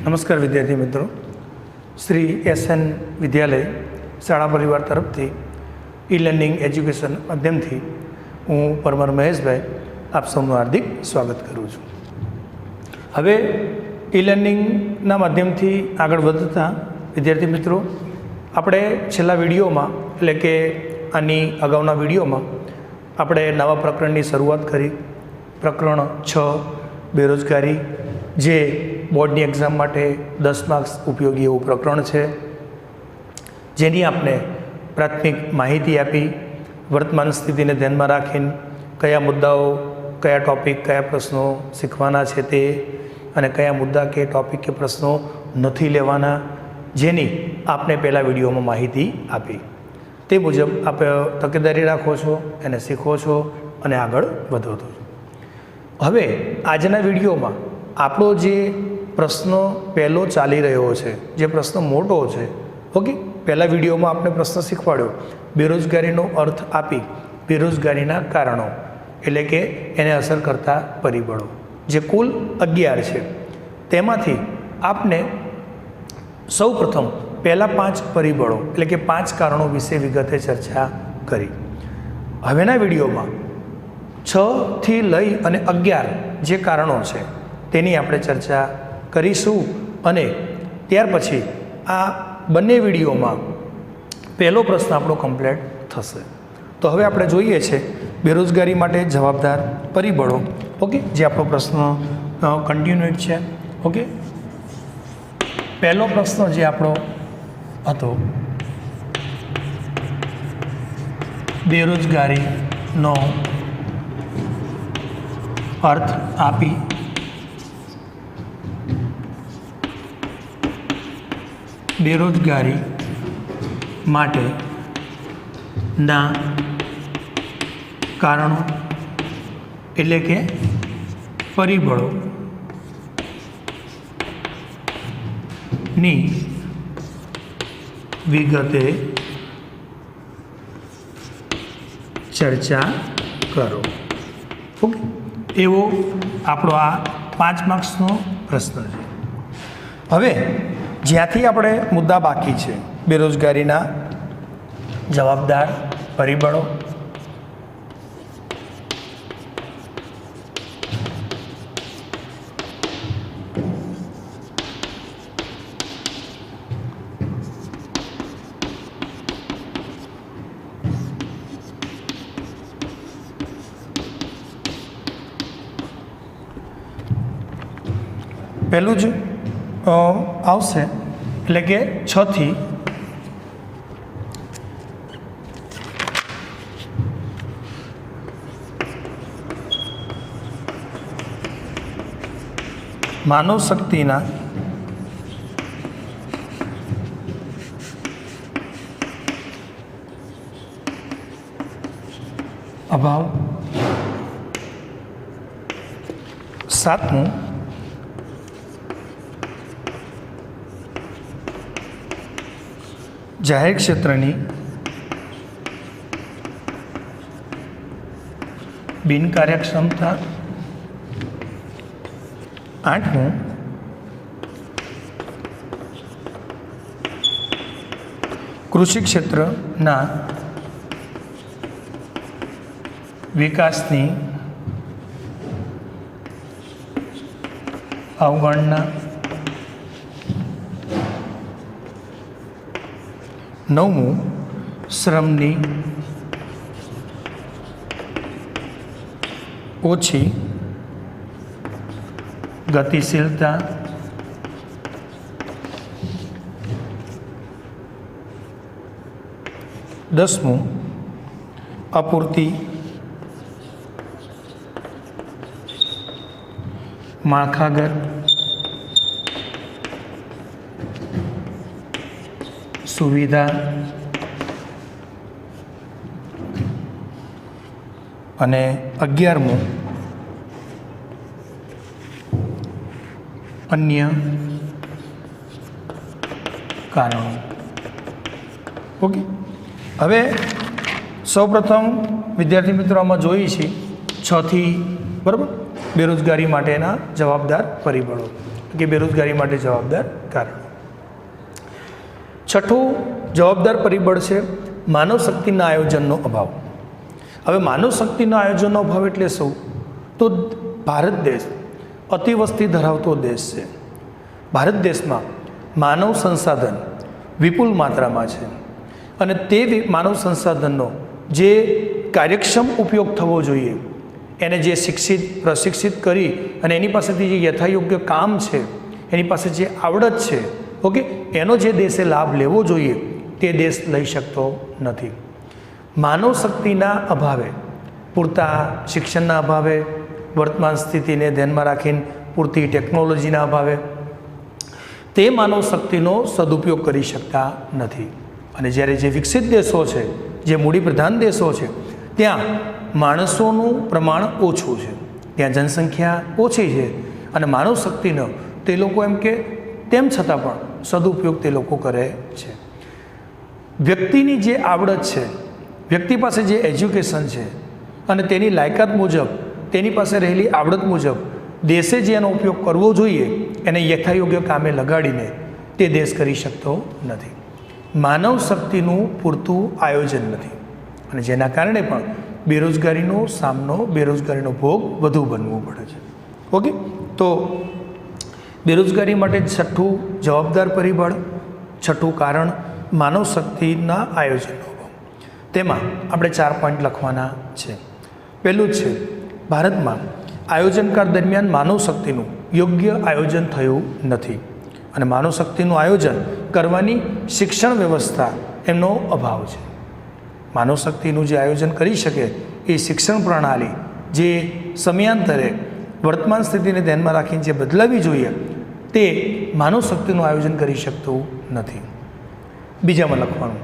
નમસ્કાર વિદ્યાર્થી મિત્રો, શ્રી SN વિદ્યાલય શાળા પરિવાર તરફથી ઈ લર્નિંગ એજ્યુકેશન માધ્યમથી હું પરમાર મહેશભાઈ આપ સૌનું હાર્દિક સ્વાગત કરું છું. હવે ઈ લર્નિંગના માધ્યમથી આગળ વધતા વિદ્યાર્થી મિત્રો, આપણે છેલ્લા વિડીયોમાં એટલે કે આની અગાઉના વિડીયોમાં આપણે નવા પ્રકરણની શરૂઆત કરી. પ્રકરણ 6 બેરોજગારી, જે બોર્ડની એક્ઝામ માટે 10 માર્ક્સ ઉપયોગી એવું પ્રકરણ છે, જેની આપણે પ્રાથમિક માહિતી આપી. વર્તમાન સ્થિતિને ધ્યાનમાં રાખીને કયા મુદ્દાઓ, કયા ટૉપિક, કયા પ્રશ્નો શીખવાના છે તે, અને કયા મુદ્દા કે ટૉપિક કે પ્રશ્નો નથી લેવાના, જેની આપને પહેલાં વિડીયોમાં માહિતી આપી. તે મુજબ આપ તકેદારી રાખો છો, એને શીખો છો અને આગળ વધો છો. હવે આજના વિડીયોમાં આપણો જે પ્રશ્ન પહેલો ચાલી રહ્યો છે, જે પ્રશ્ન મોટો છે, ઓકે, પહેલા વિડીયોમાં આપણે પ્રશ્ન શીખવાડ્યો, બેરોજગારીનો અર્થ આપી બેરોજગારીના કારણો એટલે કે એને અસર કરતા પરિબળો, જે કુલ 11 છે. તેમાંથી આપને સૌ પ્રથમ પહેલાં 5 પરિબળો એટલે કે 5 કારણો વિશે વિગતે ચર્ચા કરી. હવેના વિડીયોમાં 6 થી લઈ અને 11 જે કારણો છે તેની આપણે ચર્ચા કરીશું, અને ત્યાર પછી આ બંને વિડીયોમાં પહેલો પ્રશ્ન આપણો કમ્પ્લીટ થશે. તો હવે આપણે જોઈએ છે બેરોજગારી માટે જવાબદાર પરિબળો, ઓકે, જે આપણો પ્રશ્ન કન્ટિન્યુએટ છે. ઓકે, પહેલો પ્રશ્ન જે આપણો હતો, બેરોજગારીનો અર્થ આપી બેરોજગારી માટેના કારણો એટલે કે પરિબળોની વિગતે ચર્ચા કરો. ઓકે, એવો આપણો આ 5 માર્ક્સનો પ્રશ્ન છે. હવે જ્યાંથી આપણે મુદ્દા બાકી છે, બેરોજગારીના જવાબદાર પરિબળો, પહેલું જ આવશે એટલે કે 6 થી માનવ શક્તિના અભાવ. 7મું, જાહેર ક્ષેત્રની બિનકાર્યક્ષમતા. 8મું, કૃષિ ક્ષેત્રના વિકાસની અવગણના. 9મું, શ્રમની ઓછી ગતિશીલતા. 10મું, અપૂરતી માળખાગત સુવિધા. અને 11મું, અન્ય કારણો. ઓકે, હવે સૌપ્રથમ વિદ્યાર્થી મિત્રો આમાં જોઈએ છીએ 6 થી, બરાબર, બેરોજગારી માટેના જવાબદાર પરિબળો. કે બેરોજગારી માટે જવાબદાર કારણ. છઠ્ઠું જવાબદાર પરિબળ છે માનવ શક્તિના આયોજનનો અભાવ. હવે માનવ શક્તિના આયોજનનો અભાવ એટલે શું? તો ભારત દેશ અતિવસ્તી ધરાવતો દેશ છે. ભારત દેશમાં માનવ સંસાધન વિપુલ માત્રામાં છે અને તે માનવ સંસાધનનો જે કાર્યક્ષમ ઉપયોગ થવો જોઈએ, એને જે શિક્ષિત પ્રશિક્ષિત કરી અને એની પાસેથી જે યથાયોગ્ય કામ છે, એની પાસે જે આવડત છે, ઓકે, એનો જે દેશે લાભ લેવો જોઈએ તે દેશ લઈ શકતો નથી. માનવ શક્તિના અભાવે, પૂરતા શિક્ષણના અભાવે, વર્તમાન સ્થિતિને ધ્યાનમાં રાખીને પૂરતી ટેકનોલોજીના અભાવે તે માનવ શક્તિનો સદુપયોગ કરી શકતા નથી. અને જ્યારે જે વિકસિત દેશો છે, જે મૂડીપ્રધાન દેશો છે, ત્યાં માણસોનું પ્રમાણ ઓછું છે, ત્યાં જનસંખ્યા ઓછી છે અને માનવ શક્તિનો તે લોકો એમ કે તેમ છતાં પણ સદુપયોગ તે લોકો કરે છે. વ્યક્તિની જે આવડત છે, વ્યક્તિ પાસે જે એજ્યુકેશન છે અને તેની લાયકાત મુજબ, તેની પાસે રહેલી આવડત મુજબ દેશે જે એનો ઉપયોગ કરવો જોઈએ એને યથાયોગ્ય કામે લગાડીને તે દેશ કરી શકતો નથી. માનવ શક્તિનું પૂરતું આયોજન નથી અને જેના કારણે પણ બેરોજગારીનો સામનો, બેરોજગારીનો ભોગ વધુ બનવો પડે છે. ઓકે, તો બેરોજગારી માટે છઠ્ઠું જવાબદાર પરિબળ, છઠ્ઠું કારણ માનવ શક્તિના આયોજનનો અભાવ. તેમાં આપણે 4 પોઈન્ટ લખવાના છે. પહેલું જ છે, ભારતમાં આયોજનકાળ દરમિયાન માનવ શક્તિનું યોગ્ય આયોજન થયું નથી અને માનવ શક્તિનું આયોજન કરવાની શિક્ષણ વ્યવસ્થા એમનો અભાવ છે. માનવ શક્તિનું જે આયોજન કરી શકે એ શિક્ષણ પ્રણાલી જે સમયાંતરે વર્તમાન સ્થિતિને ધ્યાનમાં રાખીને જે બદલાવી જોઈએ તે માનવ શક્તિનું આયોજન કરી શકતું નથી. બીજામાં લખવાનું,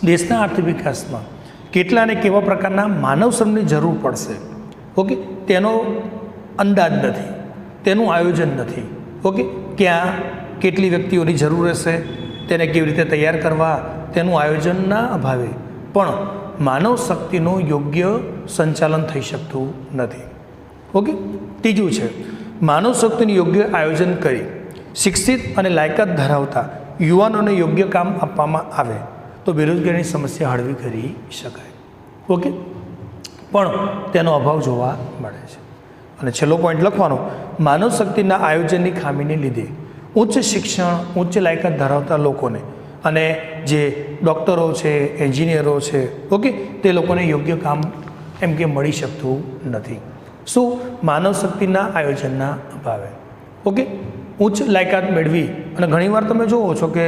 દેશના આર્થિક વિકાસમાં કેટલા અને કેવા પ્રકારના માનવ શ્રમની જરૂર પડશે, ઓકે, તેનો અંદાજ નથી, તેનું આયોજન નથી. ઓકે, ક્યાં કેટલી વ્યક્તિઓની જરૂર રહેશે, તેને કેવી રીતે તૈયાર કરવા, તેનું આયોજનના અભાવે પણ માનવ શક્તિનું યોગ્ય સંચાલન થઈ શકતું નથી. ઓકે, ત્રીજું છે, માનવ શક્તિનું યોગ્ય આયોજન કરી શિક્ષિત અને લાયકાત ધરાવતા યુવાનોને યોગ્ય કામ આપવામાં આવે તો બેરોજગારીની સમસ્યા હળવી કરી શકાય. ઓકે, પણ તેનો અભાવ જોવા મળે છે. અને છેલ્લો પોઈન્ટ લખવાનો, માનવ શક્તિના આયોજનની ખામીને લીધે ઉચ્ચ શિક્ષણ, ઉચ્ચ લાયકાત ધરાવતા લોકોને અને જે ડૉક્ટરો છે, એન્જિનિયરો છે, ઓકે, તે લોકોને યોગ્ય કામ એમ કે મળી શકતું નથી. શું? માનવ શક્તિના આયોજનના અભાવે. ઓકે, ઉચ્ચ લાયકાત મેળવી, અને ઘણીવાર તમે જુઓ છો કે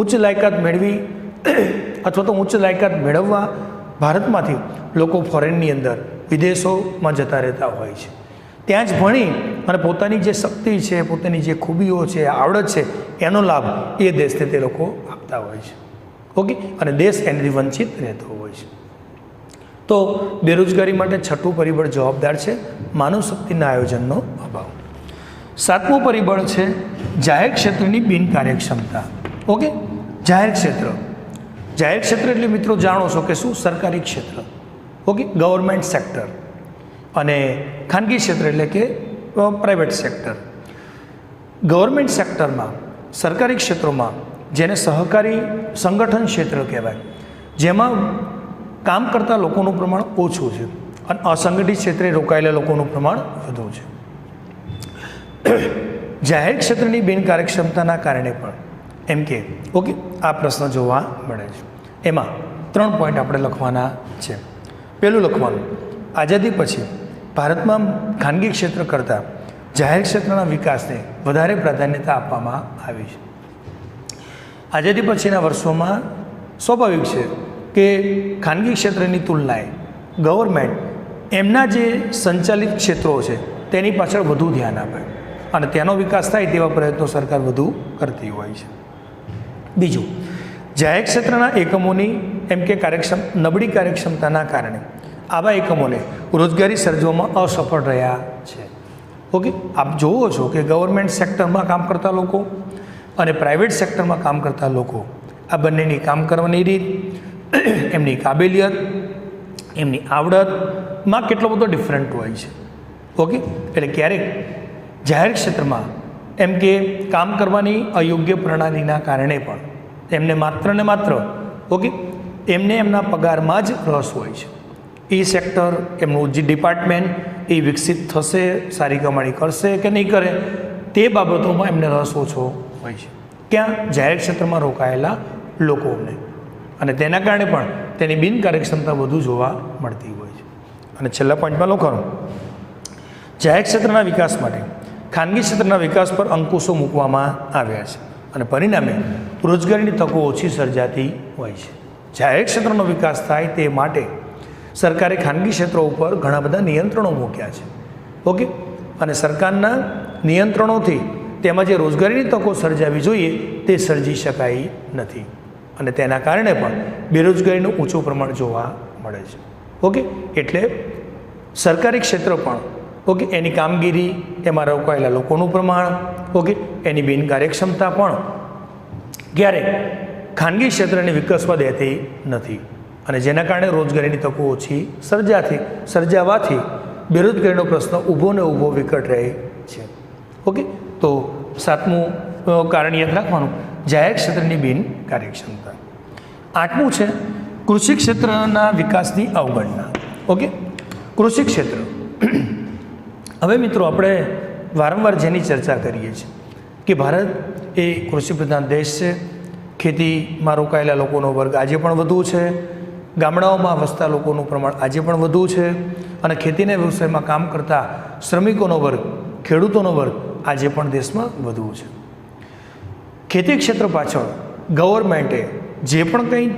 ઉચ્ચ લાયકાત મેળવી અથવા તો ઉચ્ચ લાયકાત મેળવવા ભારતમાંથી લોકો ફોરેનની અંદર, વિદેશોમાં જતા રહેતા હોય છે. ત્યાં જ ભણી અને પોતાની જે શક્તિ છે, પોતાની જે ખૂબીઓ છે, આવડત છે, એનો લાભ એ દેશને તે લોકો આપતા હોય છે. ઓકે, અને દેશ એનાથી વંચિત રહેતો હોય છે. તો બેરોજગારી માટે છઠ્ઠું પરિબળ જવાબદાર છે માનવ શક્તિના આયોજનનો અભાવ. 7મું પરિબળ છે જાહેર ક્ષેત્રની બિનકાર્યક્ષમતા. ઓકે, જાહેર ક્ષેત્ર, જાહેર ક્ષેત્ર એટલે મિત્રો જાણો છો કે શું? સરકારી ક્ષેત્ર, ઓકે, ગવર્મેન્ટ સેક્ટર, અને ખાનગી ક્ષેત્ર એટલે કે પ્રાઇવેટ સેક્ટર. ગવર્મેન્ટ સેક્ટરમાં, સરકારી ક્ષેત્રોમાં, જેને સહકારી સંગઠન ક્ષેત્ર કહેવાય, જેમાં કામ કરતા લોકોનું પ્રમાણ ઓછું છે અને અસંગઠિત ક્ષેત્રે રોકાયેલા લોકોનું પ્રમાણ વધુ છે. જાહેર ક્ષેત્રની બિનકાર્યક્ષમતાના કારણે પણ એમ કે ઓકે આ પ્રશ્ન જોવા મળે છે. એમાં 3 પોઈન્ટ આપણે લખવાના છે. પહેલું લખવાનું, આઝાદી પછી ભારતમાં ખાનગી ક્ષેત્ર કરતાં જાહેર ક્ષેત્રના વિકાસને વધારે પ્રાધાન્યતા આપવામાં આવી છે. આઝાદી પછીના વર્ષોમાં સ્વાભાવિક છે કે ખાનગી ક્ષેત્રની તુલનાએ ગવર્મેન્ટ એમના જે સંચાલિત ક્ષેત્રો છે તેની પાછળ વધુ ધ્યાન આપે અને તેનો વિકાસ થાય તેવા પ્રયત્નો સરકાર વધુ કરતી હોય છે. બીજું, જાહેર ક્ષેત્રના એકમોની એમ કે નબળી કાર્યક્ષમતાના કારણે આવા એકમોને રોજગારી સર્જવામાં અસફળ રહ્યા છે. ઓકે, આપ જુઓ છો કે ગવર્મેન્ટ સેક્ટરમાં કામ કરતા લોકો અને પ્રાઇવેટ સેક્ટરમાં કામ કરતા લોકો, આ બંનેની કામ કરવાની રીત, એમની કાબેલિયત, એમની આવડતમાં કેટલો બધો ડિફરન્ટ હોય છે. ઓકે, એટલે ક્યારેક જાહેર ક્ષેત્રમાં એમ કે કામ કરવાની અયોગ્ય પ્રણાલીના કારણે પણ એમને માત્ર ને માત્ર ઓકે એમને એમના પગારમાં જ રસ હોય છે. એ સેક્ટર એમનું જે ડિપાર્ટમેન્ટ એ વિકસિત થશે, સારી કમાણી કરશે કે નહીં કરે તે બાબતોમાં એમને રસ ઓછો હોય છે. ક્યાં? જાહેર ક્ષેત્રમાં રોકાયેલા લોકોને. અને તેના કારણે પણ તેની બિનકાર્યક્ષમતા વધુ જોવા મળતી હોય છે. અને છેલ્લા પોઈન્ટમાં લખવાનું, જાહેર ક્ષેત્રના વિકાસ માટે ખાનગી ક્ષેત્રના વિકાસ પર અંકુશો મૂકવામાં આવ્યા છે અને પરિણામે રોજગારીની તકો ઓછી સર્જાતી હોય છે. જાહેર ક્ષેત્રનો વિકાસ થાય તે માટે સરકારે ખાનગી ક્ષેત્રો ઉપર ઘણા બધા નિયંત્રણો મૂક્યા છે. ઓકે, અને સરકારના નિયંત્રણોથી તેમાં જે રોજગારીની તકો સર્જાવી જોઈએ તે સર્જી શકાય નથી અને તેના કારણે પણ બેરોજગારીનું ઊંચું પ્રમાણ જોવા મળે છે. ઓકે, એટલે સરકારી ક્ષેત્ર પણ ઓકે એની કામગીરી, એમાં રોકાયેલા લોકોનું પ્રમાણ, ઓકે એની બિનકાર્યક્ષમતા પણ ક્યારેક ખાનગી ક્ષેત્રને વિકસવા દેતી નથી અને જેના કારણે રોજગારીની તકો ઓછી સર્જાવાથી બેરોજગારીનો પ્રશ્ન ઊભો ને ઊભો વિકટ રહે છે. ઓકે, તો 7મું કારણ યાદ રાખવાનું, જાહેર ક્ષેત્રની બિનકાર્યક્ષમતા. 8મું છે કૃષિ ક્ષેત્રના વિકાસની અવગણના. ઓકે, કૃષિ ક્ષેત્ર. હવે મિત્રો આપણે વારંવાર જેની ચર્ચા કરીએ છીએ કે ભારત એ કૃષિ પ્રધાન દેશ છે. ખેતીમાં રોકાયેલા લોકોનો વર્ગ આજે પણ વધુ છે, ગામડાઓમાં વસતા લોકોનું પ્રમાણ આજે પણ વધુ છે અને ખેતીના વ્યવસાયમાં કામ કરતા શ્રમિકોનો વર્ગ, ખેડૂતોનો વર્ગ આજે પણ દેશમાં વધુ છે. ખેતી ક્ષેત્ર પાછળ ગવર્મેન્ટે જે પણ કંઈ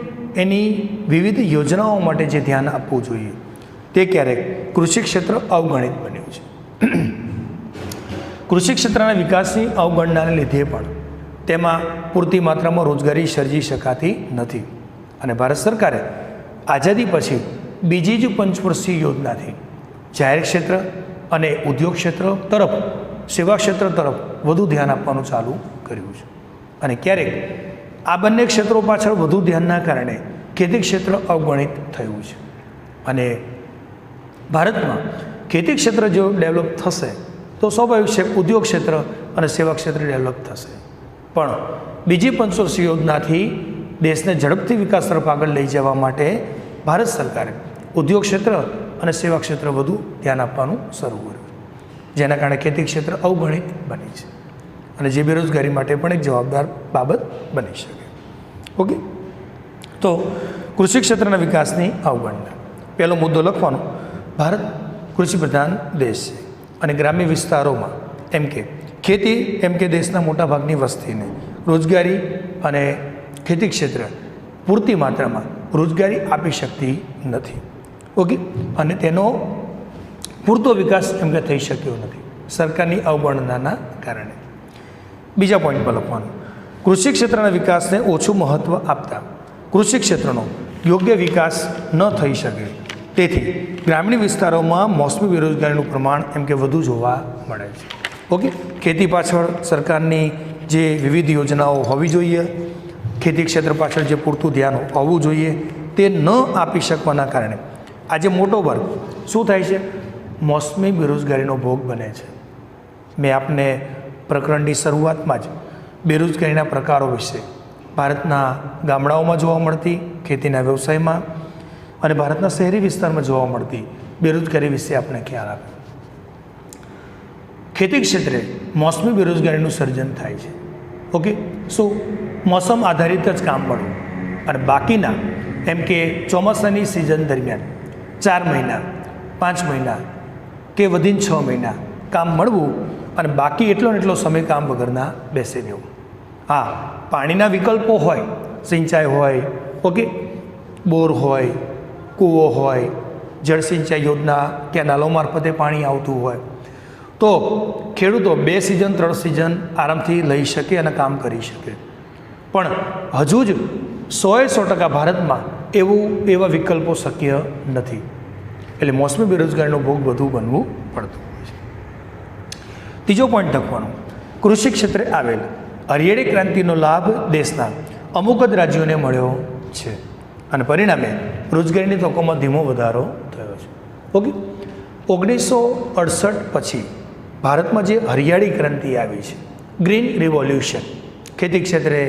એની વિવિધ યોજનાઓ માટે જે ધ્યાન આપવું જોઈએ તે ક્યારેક કૃષિ ક્ષેત્ર અવગણિત બન્યું છે. કૃષિ ક્ષેત્રના વિકાસની અવગણનાને લીધે પણ તેમાં પૂરતી માત્રામાં રોજગારી સર્જી શકાતી નથી અને ભારત સરકારે આઝાદી પછી બીજી જ પંચવર્ષીય યોજનાથી જાહેર ક્ષેત્ર અને ઉદ્યોગ ક્ષેત્ર તરફ, સેવા ક્ષેત્ર તરફ વધુ ધ્યાન આપવાનું ચાલુ કર્યું છે અને ક્યારેક આ બંને ક્ષેત્રો પાછળ વધુ ધ્યાનના કારણે ખેતી ક્ષેત્ર અવગણિત થયું છે અને ભારતમાં ખેતી ક્ષેત્ર જો ડેવલપ થશે તો સ્વાભાવિક છે ઉદ્યોગ ક્ષેત્ર અને સેવા ક્ષેત્ર ડેવલપ થશે. પણ બીજી પંચવર્ષીય યોજનાથી દેશને ઝડપથી વિકાસ તરફ આગળ લઈ જવા માટે ભારત સરકારે ઉદ્યોગ ક્ષેત્ર અને સેવા ક્ષેત્ર વધુ ધ્યાન આપવાનું શરૂ કર્યું, જેના કારણે ખેતી ક્ષેત્ર અવગણિત બની છે અને જે બેરોજગારી માટે પણ એક જવાબદાર બાબત બની શકે. ઓકે, તો કૃષિ ક્ષેત્રના વિકાસની અવગણના. પહેલો મુદ્દો લખવાનો, ભારત કૃષિ પ્રધાન દેશ છે અને ગ્રામ્ય વિસ્તારોમાં એમ કે ખેતી એમ કે દેશના મોટાભાગની વસ્તીને રોજગારી અને ખેતી ક્ષેત્ર પૂરતી માત્રામાં રોજગારી આપી શકતી નથી. ઓકે, અને તેનો પૂરતો વિકાસ એમ કે થઈ શક્યો નથી સરકારની અવગણનાના કારણે. બીજા પોઈન્ટ પર લખવાનું, કૃષિ ક્ષેત્રના વિકાસને ઓછું મહત્ત્વ આપતા કૃષિ ક્ષેત્રનો યોગ્ય વિકાસ ન થઈ શકે તેથી ગ્રામીણ વિસ્તારોમાં મોસમી બેરોજગારીનું પ્રમાણ એમ કે વધુ જોવા મળે છે. ઓકે, ખેતી પાછળ સરકારની જે વિવિધ યોજનાઓ હોવી જોઈએ, ખેતી ક્ષેત્ર પાછળ જે પૂરતું ધ્યાન હોવું જોઈએ તે ન આપી શકવાના કારણે આજે મોટો વર્ગ શું થાય છે? મોસમી બેરોજગારીનો ભોગ બને છે. મેં આપને પ્રકરણની શરૂઆતમાં જ બેરોજગારીના પ્રકારો વિશે, ભારતના ગામડાઓમાં જોવા મળતી ખેતીના વ્યવસાયમાં અને ભારતના શહેરી વિસ્તારમાં જોવા મળતી બેરોજગારી વિશે આપણે ખ્યાલ આપ્યો. ખેતી ક્ષેત્રે મોસમી બેરોજગારીનું સર્જન થાય છે. ઓકે, શું મોસમ આધારિત જ કામ મળવું અને બાકીના એમ કે ચોમાસાની સિઝન દરમિયાન 4 મહિના 5 મહિના કે વધીને 6 મહિના કામ મળવું અને બાકી એટલો ને એટલો સમય કામ વગરના બેસી રહેવું. હા, પાણીના વિકલ્પો હોય, સિંચાઈ હોય, ઓકે બોર હોય, કૂવો હોય, જળ સિંચાઈ યોજના કેનાલો મારફતે પાણી આવતું હોય તો ખેડૂતો 2 સિઝન 3 સિઝન આરામથી લઈ શકે અને કામ કરી શકે. પણ હજુ જ 100% ભારતમાં એવા વિકલ્પો શક્ય નથી એટલે મોસમી બેરોજગારીનો ભોગ વધુ બનવું પડતું હોય છે. ત્રીજો પોઈન્ટ લખવાનો, કૃષિ ક્ષેત્રે આવેલ હરિયાળી ક્રાંતિનો લાભ દેશના અમુક જ રાજ્યોને મળ્યો છે અને પરિણામે રોજગારીની તકોમાં ધીમો વધારો થયો છે. ઓકે, 1968 પછી ભારતમાં જે હરિયાળી ક્રાંતિ આવી છે, ગ્રીન રિવોલ્યુશન, ખેતી ક્ષેત્રે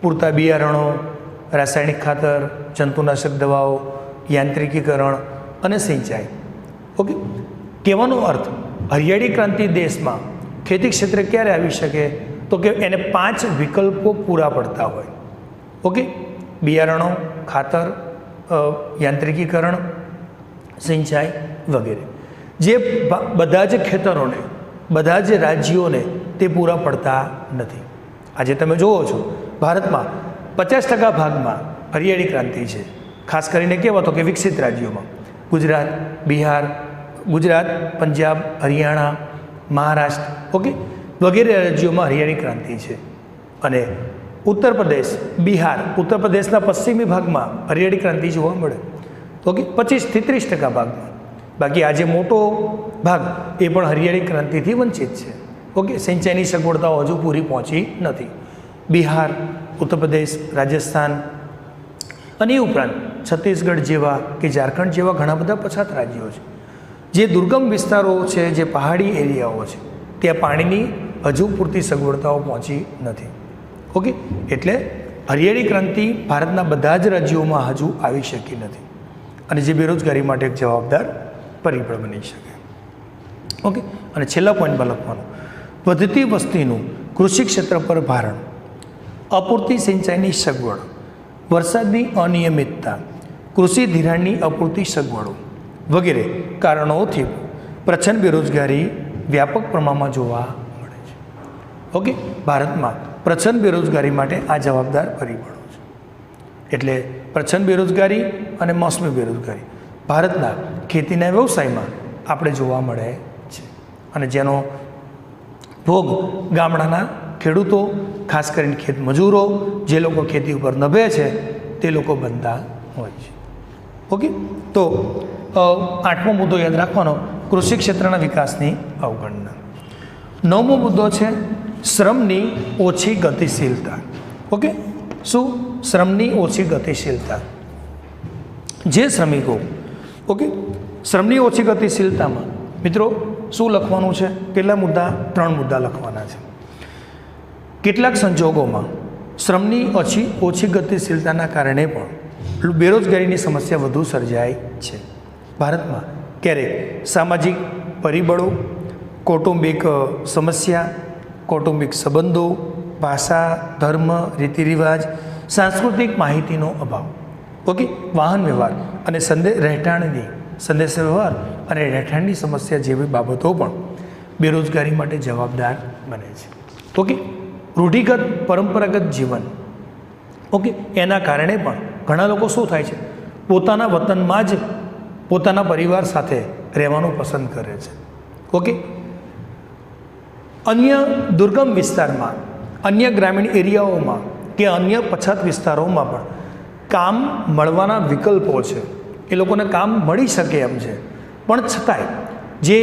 પૂરતા બિયારણો, રાસાયણિક ખાતર, જંતુનાશક દવાઓ, યાંત્રિકીકરણ અને સિંચાઈ. ઓકે, કહેવાનો અર્થ હરિયાળી ક્રાંતિ દેશમાં ખેતી ક્ષેત્રે ક્યારે આવી શકે તો કે એને 5 વિકલ્પો પૂરા પડતા હોય. ઓકે, બિયારણો, ખાતર, યાંત્રિકીકરણ, સિંચાઈ વગેરે, જે બધા જ ખેતરોને, બધા જ રાજ્યોને તે પૂરા પડતા નથી. આજે તમે જુઓ છો ભારતમાં 50% ભાગમાં હરિયાળી ક્રાંતિ છે, ખાસ કરીને કેવા તો કે વિકસિત રાજ્યોમાં ગુજરાત, બિહાર, પંજાબ, હરિયાણા, મહારાષ્ટ્ર, ઓકે, વગેરે રાજ્યોમાં હરિયાળી ક્રાંતિ છે. અને ઉત્તર પ્રદેશ, બિહાર, ઉત્તર પ્રદેશના પશ્ચિમી ભાગમાં હરિયાળી ક્રાંતિ જોવા મળે. ઓકે, 25 થી 30% ભાગમાં. બાકી આજે મોટો ભાગ એ પણ હરિયાળી ક્રાંતિથી વંચિત છે. ઓકે, સિંચાઈની સગવડતાઓ હજુ પૂરી પહોંચી નથી. બિહાર, ઉત્તર પ્રદેશ, રાજસ્થાન અને એ ઉપરાંત છત્તીસગઢ જેવા કે ઝારખંડ જેવા ઘણા બધા પછાત રાજ્યો છે, જે દુર્ગમ વિસ્તારો છે, જે પહાડી એરિયાઓ છે, ત્યાં પાણીની હજુ પૂરતી સગવડતાઓ પહોંચી નથી. ઓકે, એટલે હરિયાળી ક્રાંતિ ભારતના બધા જ રાજ્યોમાં હજુ આવી શકી નથી, અને જે બેરોજગારી માટે એક જવાબદાર પરિબળ બની શકે. ઓકે, અને છેલ્લા પોઈન્ટમાં લખવાનું, વધતી વસ્તીનું કૃષિ ક્ષેત્ર પર ભારણ, અપૂરતી સિંચાઈની સગવડ, વરસાદની અનિયમિતતા, કૃષિ ધિરાણની અપૂરતી સગવડો વગેરે કારણોથી પ્રચંડ બેરોજગારી વ્યાપક પ્રમાણમાં જોવા મળે છે. ઓકે, ભારતમાં પ્રચંડ બેરોજગારી માટે આ જવાબદાર પરિબળો છે. એટલે પ્રચંડ બેરોજગારી અને મોસમી બેરોજગારી ભારતના ખેતીના વ્યવસાયમાં આપણે જોવા મળે છે, અને જેનો ભોગ ગામડાના ખેડૂતો, ખાસ કરીને ખેત મજૂરો, જે લોકો ખેતી ઉપર નભે છે તે લોકો બનતા હોય છે. ઓકે, તો 8મો મુદ્દો યાદ રાખવાનો, કૃષિ ક્ષેત્રના વિકાસની અવગણના. 9મો મુદ્દો છે શ્રમની ઓછી ગતિશીલતા. ઓકે, શું? શ્રમની ઓછી ગતિશીલતા. જે શ્રમિકો, ઓકે, શ્રમની ઓછી ગતિશીલતામાં મિત્રો શું લખવાનું છે? કેટલા મુદ્દા? 3 મુદ્દા લખવાના છે. કેટલાક સંજોગોમાં શ્રમની ઓછી ગતિશીલતાના કારણે પણ બેરોજગારીની સમસ્યા વધુ સર્જાય છે. ભારતમાં ક્યારેક સામાજિક પરિબળો, કૌટુંબિક સમસ્યા, કૌટુંબિક સંબંધો, ભાષા, ધર્મ, રીતિરિવાજ, સાંસ્કૃતિક માહિતીનો અભાવ, ઓકે, વાહન વ્યવહાર અને સંદેશ વ્યવહાર અને રહેઠાણની સમસ્યા જેવી બાબતો પણ બેરોજગારી માટે જવાબદાર બને છે. ઓકે, રૂઢિગત પરંપરાગત જીવન, ઓકે, એના કારણે પણ ઘણા લોકો શું થાય છે, પોતાના વતનમાં જ પોતાના પરિવાર સાથે રહેવાનું પસંદ કરે છે. ઓકે, અન્ય દુર્ગમ વિસ્તારમાં, અન્ય ગ્રામીણ એરિયાઓમાં કે અન્ય પછાત વિસ્તારોમાં પણ કામ મળવાના વિકલ્પો છે, એ લોકોને કામ મળી શકે એમ છે, પણ છતાંય જે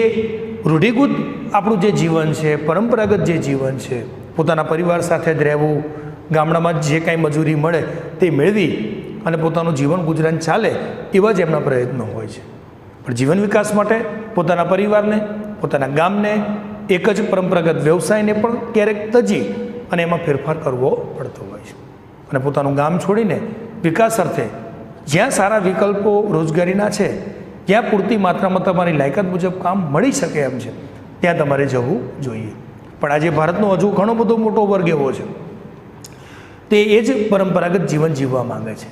રૂઢિગત આપણું જે જીવન છે, પરંપરાગત જે જીવન છે, પોતાના પરિવાર સાથે જ રહેવું, ગામડામાં જે કાંઈ મજૂરી મળે તે મેળવી અને પોતાનું જીવન ગુજરાન ચાલે એવા જ એમના પ્રયત્નો હોય છે. પણ જીવન વિકાસ માટે પોતાના પરિવારને, પોતાના ગામને, એક જ પરંપરાગત વ્યવસાયને પણ ક્યારેક તજી અને એમાં ફેરફાર કરવો પડતો હોય છે. અને પોતાનું ગામ છોડીને વિકાસ અર્થે જ્યાં સારા વિકલ્પો રોજગારીના છે, જ્યાં પૂરતી માત્રામાં તમારી લાયકાત મુજબ કામ મળી શકે એમ છે, ત્યાં તમારે જવું જોઈએ. પણ આજે ભારતનો હજુ ઘણો બધો મોટો વર્ગ એવો છે, તે એ જ પરંપરાગત જીવન જીવવા માંગે છે,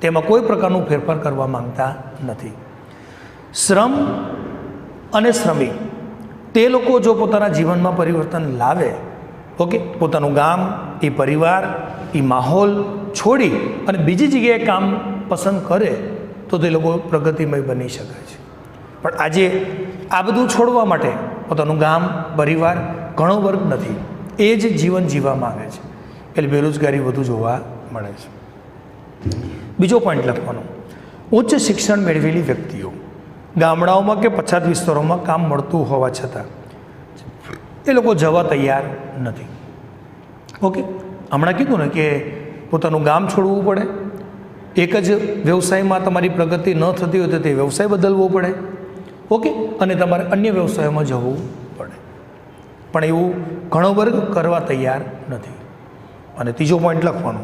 તેમાં કોઈ પ્રકારનું ફેરફાર કરવા માંગતા નથી. શ્રમ અને શ્રમિક તે લોકો જો પોતાના જીવનમાં પરિવર્તન લાવે, ઓકે, પોતાનું ગામ, એ પરિવાર, એ માહોલ છોડી અને બીજી જગ્યાએ કામ પસંદ કરે તો તે લોકો પ્રગતિમય બની શકે છે. પણ આજે આ બધું છોડવા માટે પોતાનું ગામ, પરિવાર ઘણો વર્ગ નથી, એ જ જીવન જીવવા માંગે છે, એટલે બેરોજગારી વધુ જોવા મળે છે. બીજો પોઈન્ટ લખવાનો, ઉચ્ચ શિક્ષણ મેળવેલી વ્યક્તિઓ ગામડાઓમાં કે પછાત વિસ્તારોમાં કામ મળતું હોવા છતાં એ લોકો જવા તૈયાર નથી. ઓકે, હમણાં કીધું ને કે પોતાનું ગામ છોડવું પડે, એક જ વ્યવસાયમાં તમારી પ્રગતિ ન થતી હોય તો તે વ્યવસાય બદલવો પડે, ઓકે, અને તમારે અન્ય વ્યવસાયોમાં જવું પડે. પણ એવું ઘણો વર્ગ કરવા તૈયાર નથી. અને ત્રીજો પોઈન્ટ લખવાનો,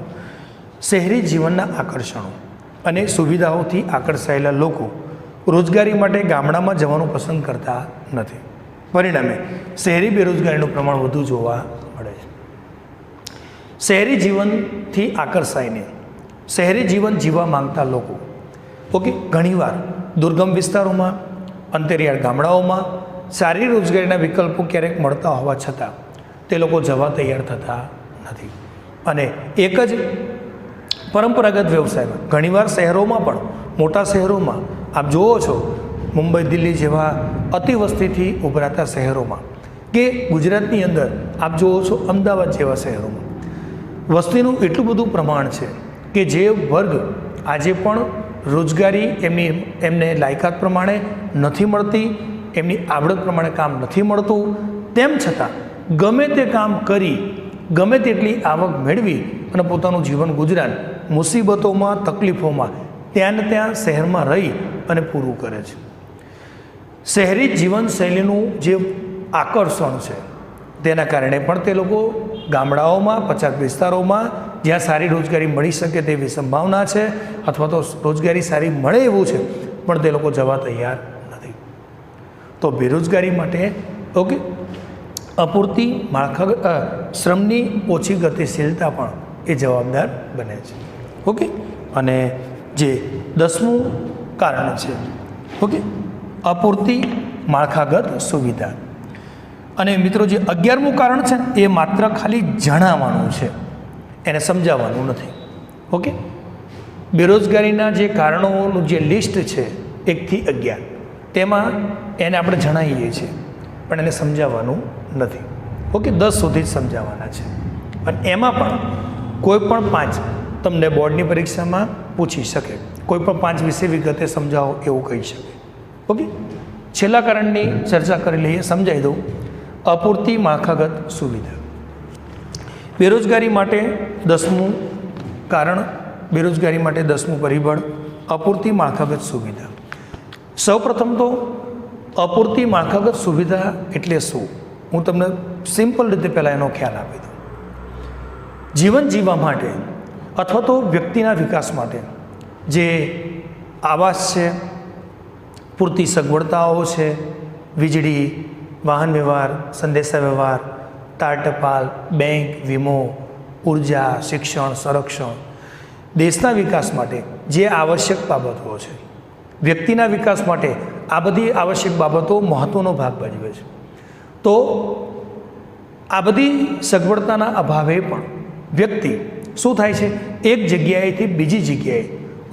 શહેરી જીવનના આકર્ષણો અને સુવિધાઓથી આકર્ષાયેલા લોકો રોજગારી માટે ગામડામાં જવાનું પસંદ કરતા નથી. પરિણામે શહેરી બેરોજગારીનું પ્રમાણ વધુ જોવા મળે છે. શહેરી જીવનથી આકર્ષાઈને શહેરી જીવન જીવવા માંગતા લોકો ઘણીવાર દુર્ગમ વિસ્તારોમાં, અંતરિયાળ ગામડાઓમાં સારી રોજગારીના વિકલ્પો ક્યારેક મળતા હોવા છતાં તે લોકો જવા તૈયાર થતા નથી. અને એક જ પરંપરાગત વ્યવસાયમાં ઘણીવાર શહેરોમાં પણ, મોટા શહેરોમાં આપ જુઓ છો, મુંબઈ, દિલ્હી જેવા અતિવસ્તીથી ઉભરાતા શહેરોમાં, કે ગુજરાતની અંદર આપ જુઓ છો અમદાવાદ જેવા શહેરોમાં વસ્તીનું એટલું બધું પ્રમાણ છે કે જે વર્ગ આજે પણ રોજગારી એમને લાયકાત પ્રમાણે નથી મળતી, એમની આવડત પ્રમાણે કામ નથી મળતું, તેમ છતાં ગમે તે કામ કરી ગમે તેટલી આવક મેળવી અને પોતાનું જીવન ગુજરાન મુસીબતોમાં, તકલીફોમાં ત્યાં ને ત્યાં શહેરમાં રહી અને પૂરું કરે છે. શહેરી જીવનશૈલીનું જે આકર્ષણ છે તેના કારણે પણ તે લોકો ગામડાઓમાં, પછાત વિસ્તારોમાં જ્યાં સારી રોજગારી મળી શકે તેવી સંભાવના છે, અથવા તો રોજગારી સારી મળે એવું છે, પણ તે લોકો જવા તૈયાર નથી. તો બેરોજગારી માટે અપૂરતી શ્રમની ઓછી ગતિશીલતા પણ એ જવાબદાર બને છે. અને જે 10મું કારણ છે અપૂરતી માળખાગત સુવિધા. અને મિત્રો જે 11મું કારણ છે એ માત્ર ખાલી જણાવવાનું છે, એને સમજાવવાનું નથી. બેરોજગારીના જે કારણોનું જે લિસ્ટ છે 1 થી 11, તેમાં એને આપણે જણાવીએ છીએ પણ એને સમજાવવાનું નથી. 10 સુધી જ સમજાવવાના છે. અને એમાં પણ કોઈ પણ 5 તમને બોર્ડની પરીક્ષામાં પૂછી શકે, કોઈ પણ 5 વિશે વિગતે સમજાવો એવું કહી શકે. છેલ્લા કારણની ચર્ચા કરી લઈએ, સમજાવી દઉં. અપૂરતી માળખાગત સુવિધા. બેરોજગારી માટે 10મું કારણ, બેરોજગારી માટે 10મું પરિબળ અપૂરતી માળખાગત સુવિધા. સૌપ્રથમ તો અપૂરતી માળખાગત સુવિધા એટલે શું, હું તમને સિમ્પલ રીતે પહેલાં એનો ખ્યાલ આપી દઉં. જીવન જીવવા માટે અથવા તો વ્યક્તિના વિકાસ માટે જે આવાસ છે, પૂરતી સગવડતાઓ છે, વીજળી, વાહન વ્યવહાર, સંદેશા વ્યવહાર, તાર ટપાલ, બેંક, વીમો, ઉર્જા, શિક્ષણ, સંરક્ષણ, દેશના વિકાસ માટે જે આવશ્યક બાબતો છે, વ્યક્તિના વિકાસ માટે આ બધી આવશ્યક બાબતો મહત્ત્વનો ભાગ ભજવે છે. તો આ બધી સગવડતાના અભાવે પણ વ્યક્તિ શું થાય છે, એક જગ્યાએથી બીજી જગ્યાએ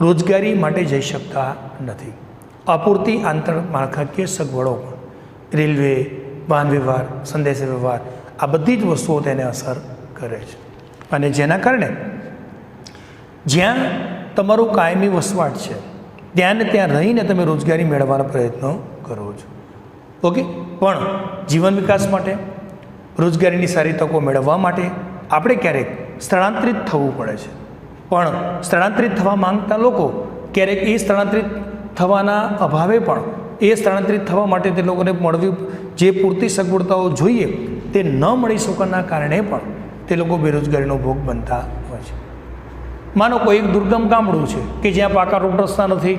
રોજગારી માટે જઈ શકતા નથી. અપૂરતી આંતરમાળખાકીય સગવડો પણ, રેલવે, વાહન વ્યવહાર, સંદેશા વ્યવહાર, આ બધી જ વસ્તુઓ તેને અસર કરે છે. અને જેના કારણે જ્યાં તમારું કાયમી વસવાટ છે ત્યાં ને ત્યાં રહીને તમે રોજગારી મેળવવાના પ્રયત્નો કરો છો. પણ જીવન વિકાસ માટે, રોજગારીની સારી તકો મેળવવા માટે આપણે ક્યારેક સ્થળાંતરિત થવું પડે છે. પણ સ્થળાંતરિત થવા માંગતા લોકો ક્યારેક એ સ્થળાંતરિત થવાના અભાવે પણ, એ સ્થળાંતરિત થવા માટે તે લોકોને મળવી જે પૂરતી સગવડતાઓ જોઈએ તે ન મળી શકવાના કારણે પણ તે લોકો બેરોજગારીનો ભોગ બનતા હોય છે. માનો કોઈ એક દુર્ગમ ગામડું છે કે જ્યાં પાકા રોડ રસ્તા નથી,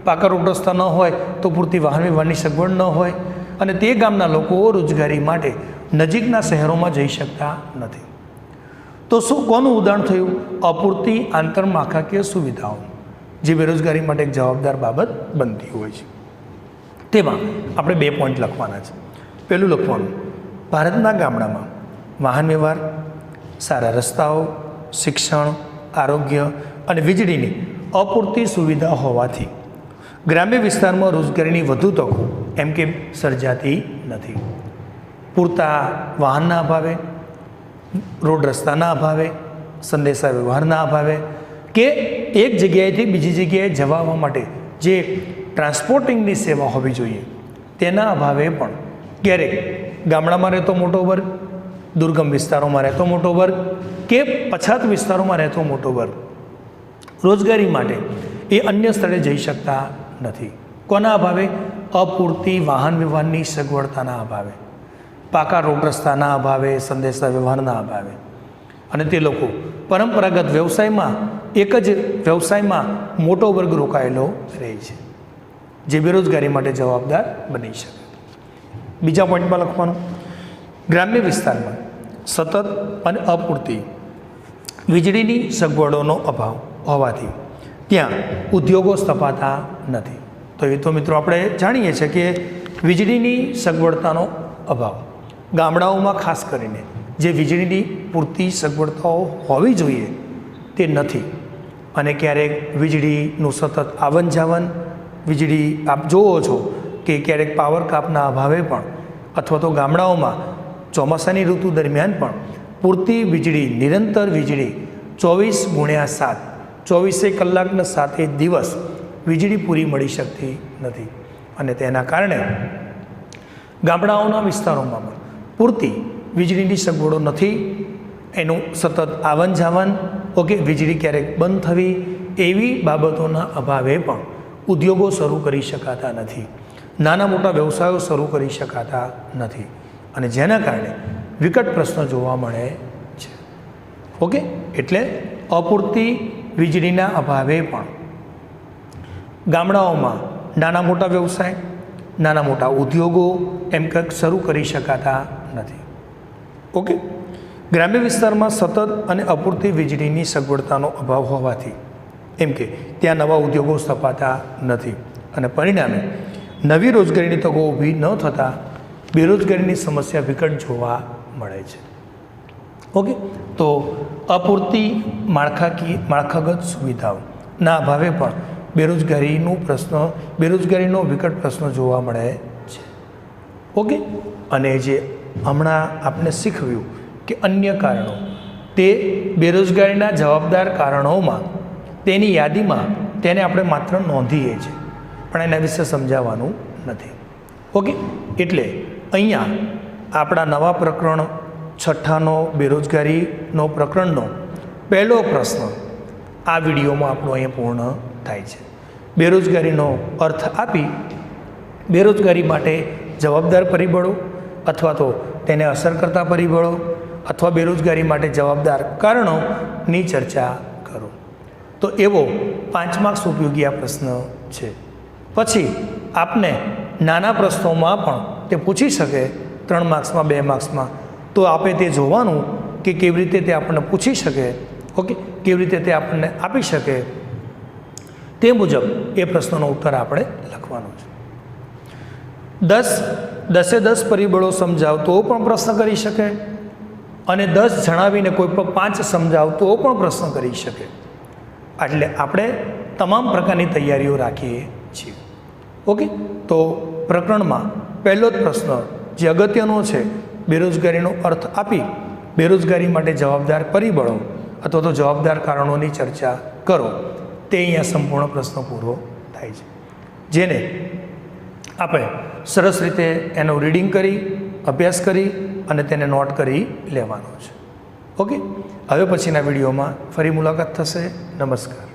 પાકા રોડ રસ્તા ન હોય તો પૂરતી વાહન વ્યવહારની સગવડ ન હોય, અને તે ગામના લોકો રોજગારી માટે નજીકના શહેરોમાં જઈ શકતા નથી. તો શું કોનું ઉદાહરણ થયું? અપૂરતી આંતરમાળખાકીય સુવિધાઓ, જે બેરોજગારી માટે એક જવાબદાર બાબત બનતી હોય છે. તેમાં આપણે 2 પોઈન્ટ લખવાના છે. પહેલું લખવાનું, ભારતના ગામડામાં વાહન વ્યવહાર, સારા રસ્તાઓ, શિક્ષણ, આરોગ્ય અને વીજળીની અપૂરતી સુવિધા હોવાથી ગ્રામ્ય વિસ્તારમાં રોજગારીની વધુ તકો એમ કે સર્જાતી નથી. પૂરતા વાહનના અભાવે, રોડ રસ્તાના અભાવે, સંદેશા વ્યવહારના અભાવે, કે એક જગ્યાએથી બીજી જગ્યાએ જવા આવવા માટે જે ટ્રાન્સપોર્ટિંગની સેવા હોવી જોઈએ તેના અભાવે પણ ક્યારેક ગામડામાં રહેતો મોટો વર્ગ, દુર્ગમ વિસ્તારોમાં રહેતો મોટો વર્ગ, કે પછાત વિસ્તારોમાં રહેતો મોટો વર્ગ રોજગારી માટે એ અન્ય સ્થળે જઈ શકતા નથી. કોના અભાવે? અપૂરતી વાહન વ્યવહારની સગવડતાના અભાવે. પાકા રોડ રસ્તાના અભાવે, સંદેશા વ્યવહારના અભાવે, અને તે લોકો પરંપરાગત વ્યવસાયમાં એક જ વ્યવસાયમાં મોટો વર્ગ રોકાયેલો રહે છે, જે બેરોજગારી માટે જવાબદાર બની શકે. બીજા પોઈન્ટમાં લખવાનું, ગ્રામ્ય વિસ્તારમાં સતત અને અપૂરતી વીજળીની સગવડોનો અભાવ હોવાથી ત્યાં ઉદ્યોગો સ્થપાતા નથી. તો એ તો મિત્રો આપણે જાણીએ છીએ કે વીજળીની સગવડતાનો અભાવ ગામડાઓમાં ખાસ કરીને જે વીજળીની પૂરતી સગવડતાઓ હોવી જોઈએ તે નથી, અને ક્યારેક વીજળીનું સતત આવન જાવન, વીજળી આપ જુઓ છો કે ક્યારેક પાવર કાપના અભાવે પણ અથવા તો ગામડાઓમાં ચોમાસાની ઋતુ દરમિયાન પણ પૂરતી વીજળી, નિરંતર વીજળી 24x7 24 કલાકના 7 દિવસ વીજળી પૂરી મળી શકતી નથી, અને તેના કારણે ગામડાઓના વિસ્તારોમાં પણ પૂરતી વીજળીની સગવડો નથી. એનું સતત આવન જાવન, ઓકે, વીજળી ક્યારેક બંધ થવી, એવી બાબતોના અભાવે પણ ઉદ્યોગો શરૂ કરી શકાતા નથી, નાના મોટા વ્યવસાયો શરૂ કરી શકાતા નથી, અને જેના કારણે વિકટ પ્રશ્નો જોવા મળે છે. ઓકે, એટલે અપૂરતી વીજળીના અભાવે પણ ગામડાઓમાં નાના મોટા વ્યવસાય, નાના મોટા ઉદ્યોગો એમ કંઈક શરૂ કરી શકાતા નથી. ઓકે, ગ્રામ્ય વિસ્તારમાં સતત અને અપૂરતી વીજળીની સગવડતાનો અભાવ હોવાથી એમ કે ત્યાં નવા ઉદ્યોગો સ્થપાતા નથી, અને પરિણામે નવી રોજગારીની તકો ઊભી ન થતાં બેરોજગારીની સમસ્યા વિકટ જોવા મળે છે. ઓકે, તો અપૂરતી માળખાગત સુવિધાઓના અભાવે પણ બેરોજગારીનો વિકટ પ્રશ્ન જોવા મળે છે. ઓકે, અને જે હમણાં આપણે શીખવ્યું કે અન્ય કારણો, તે બેરોજગારીના જવાબદાર કારણોમાં તેની યાદીમાં તેને આપણે માત્ર નોંધીએ છીએ, પણ એના વિશે સમજાવવાનું નથી. ઓકે, એટલે અહીંયા આપણા નવા પ્રકરણ 6નો બેરોજગારીનો પ્રકરણનો પહેલો પ્રશ્ન આ વિડીયોમાં આપણો અહીંયા પૂર્ણ થાય છે. બેરોજગારીનો અર્થ આપી બેરોજગારી માટે જવાબદાર પરિબળો અથવા તો તેને અસર કરતા પરિબળો અથવા બેરોજગારી માટે જવાબદાર કારણોની ચર્ચા કરો. તો એવો 5 માર્ક્સ ઉપયોગી આ પ્રશ્ન છે. પછી આપને નાના પ્રશ્નોમાં પણ તે પૂછી શકે, 3 માર્ક્સમાં, 2 માર્ક્સમાં, તો આપે તે જોવાનું કે કેવી રીતે તે આપણને પૂછી શકે, ઓકે, કેવી રીતે તે આપણને આપી શકે, તે મુજબ એ પ્રશ્નનો ઉત્તર આપણે લખવાનો છે. 10 પરિબળો સમજાવતો પણ પ્રશ્ન કરી શકે, અને 10 જણાવીને કોઈ પણ 5 સમજાવતો પણ પ્રશ્ન કરી શકે. એટલે આપણે તમામ પ્રકારની તૈયારીઓ રાખીએ છીએ. ઓકે, તો પ્રકરણમાં પહેલો જ પ્રશ્ન જે અગત્યનો છે, બેરોજગારીનો અર્થ આપી બેરોજગારી માટે જવાબદાર પરિબળો અથવા તો જવાબદાર કારણોની ચર્ચા કરો, તે અહીંયા સંપૂર્ણ પ્રશ્ન પૂરો થાય છે, જેને આપણે સરસ રીતે એનું રીડિંગ કરી, અભ્યાસ કરી અને તેને નોટ કરી લેવાનો છે. ઓકે, હવે પછીના વિડીયોમાં ફરી મુલાકાત થશે. નમસ્કાર.